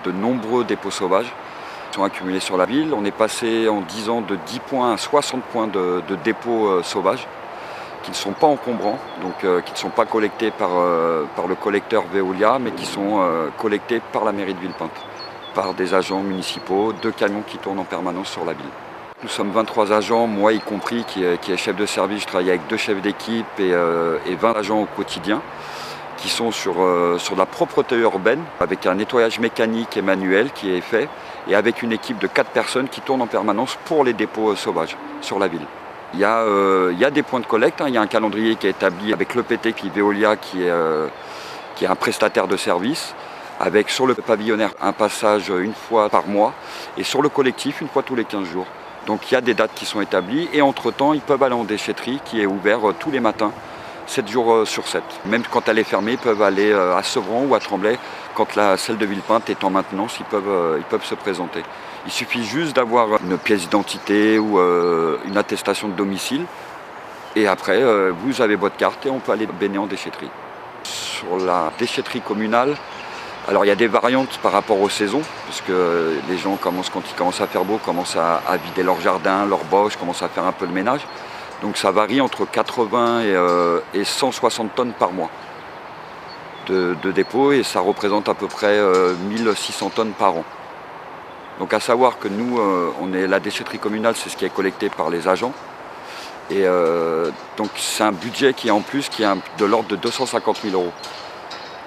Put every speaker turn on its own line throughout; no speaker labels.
de nombreux dépôts sauvages qui sont accumulés sur la ville. On est passé en 10 ans de 10 points à 60 points de dépôts sauvages qui ne sont pas encombrants, donc qui ne sont pas collectés par le collecteur Veolia, mais qui sont collectés par la mairie de Villepinte, par des agents municipaux, 2 camions qui tournent en permanence sur la ville. Nous sommes 23 agents, moi y compris, qui est chef de service. Je travaille avec 2 chefs d'équipe et 20 agents au quotidien, qui sont sur la propreté urbaine, avec un nettoyage mécanique et manuel qui est fait, et avec une équipe de 4 personnes qui tournent en permanence pour les dépôts sauvages sur la ville. Il y a des points de collecte, il y a un calendrier qui est établi avec l'EPT qui Veolia, qui est un prestataire de service, avec sur le pavillonnaire un passage une fois par mois, et sur le collectif une fois tous les 15 jours. Donc il y a des dates qui sont établies, et entre-temps ils peuvent aller en déchetterie qui est ouvert tous les matins, 7 jours sur 7. Même quand elle est fermée, ils peuvent aller à Sevran ou à Tremblay. Quand celle de Villepinte est en maintenance, ils peuvent se présenter. Il suffit juste d'avoir une pièce d'identité ou une attestation de domicile. Et après, vous avez votre carte et on peut aller béner en déchetterie. Sur la déchetterie communale, alors il y a des variantes par rapport aux saisons, parce que les gens quand il commence à faire beau, commencent à vider leur jardin, leur bâche, commencent à faire un peu le ménage. Donc ça varie entre 80 et 160 tonnes par mois de dépôt, et ça représente à peu près 1600 tonnes par an. Donc à savoir que nous, la déchetterie communale, c'est ce qui est collecté par les agents. Et donc c'est un budget qui est de l'ordre de 250 000 €.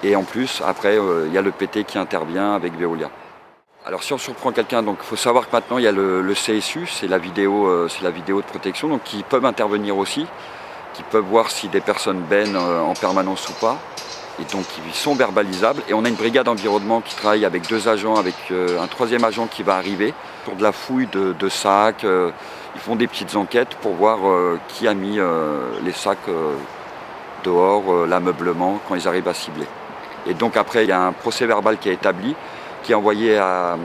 Et en plus, après, il y a le PT qui intervient avec Veolia. Alors si on surprend quelqu'un, donc il faut savoir que maintenant il y a le CSU, c'est la vidéo de protection, donc qui peuvent intervenir aussi, qui peuvent voir si des personnes baignent en permanence ou pas. Et donc ils sont verbalisables. Et on a une brigade environnement qui travaille avec 2 agents, avec un 3e agent qui va arriver pour de la fouille de sacs. Ils font des petites enquêtes pour voir qui a mis les sacs dehors, l'ameublement, quand ils arrivent à cibler. Et donc après il y a un procès verbal qui est établi, qui est envoyé à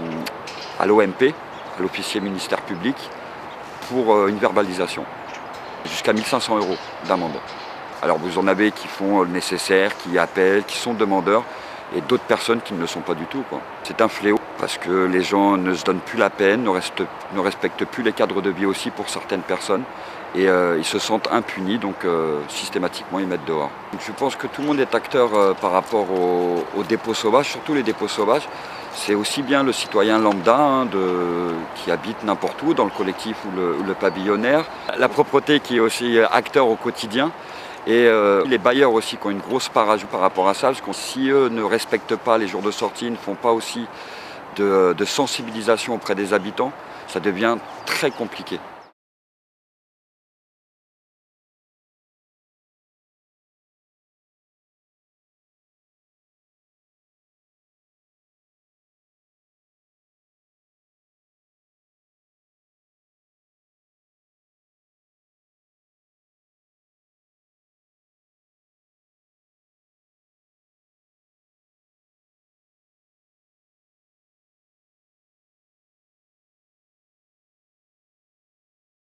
l'OMP, à l'officier ministère public, pour une verbalisation, jusqu'à 1500 € d'amende. Alors vous en avez qui font le nécessaire, qui appellent, qui sont demandeurs, et d'autres personnes qui ne le sont pas du tout, quoi. C'est un fléau, parce que les gens ne se donnent plus la peine, ne respectent plus les cadres de vie aussi pour certaines personnes, et ils se sentent impunis, donc systématiquement ils mettent dehors. Donc, je pense que tout le monde est acteur par rapport aux dépôts sauvages, surtout les dépôts sauvages. C'est aussi bien le citoyen lambda qui habite n'importe où, dans le collectif ou le pavillonnaire, la propreté qui est aussi acteur au quotidien, et les bailleurs aussi qui ont une grosse part à jouer par rapport à ça, parce que si eux ne respectent pas les jours de sortie, ne font pas aussi de sensibilisation auprès des habitants, ça devient très compliqué.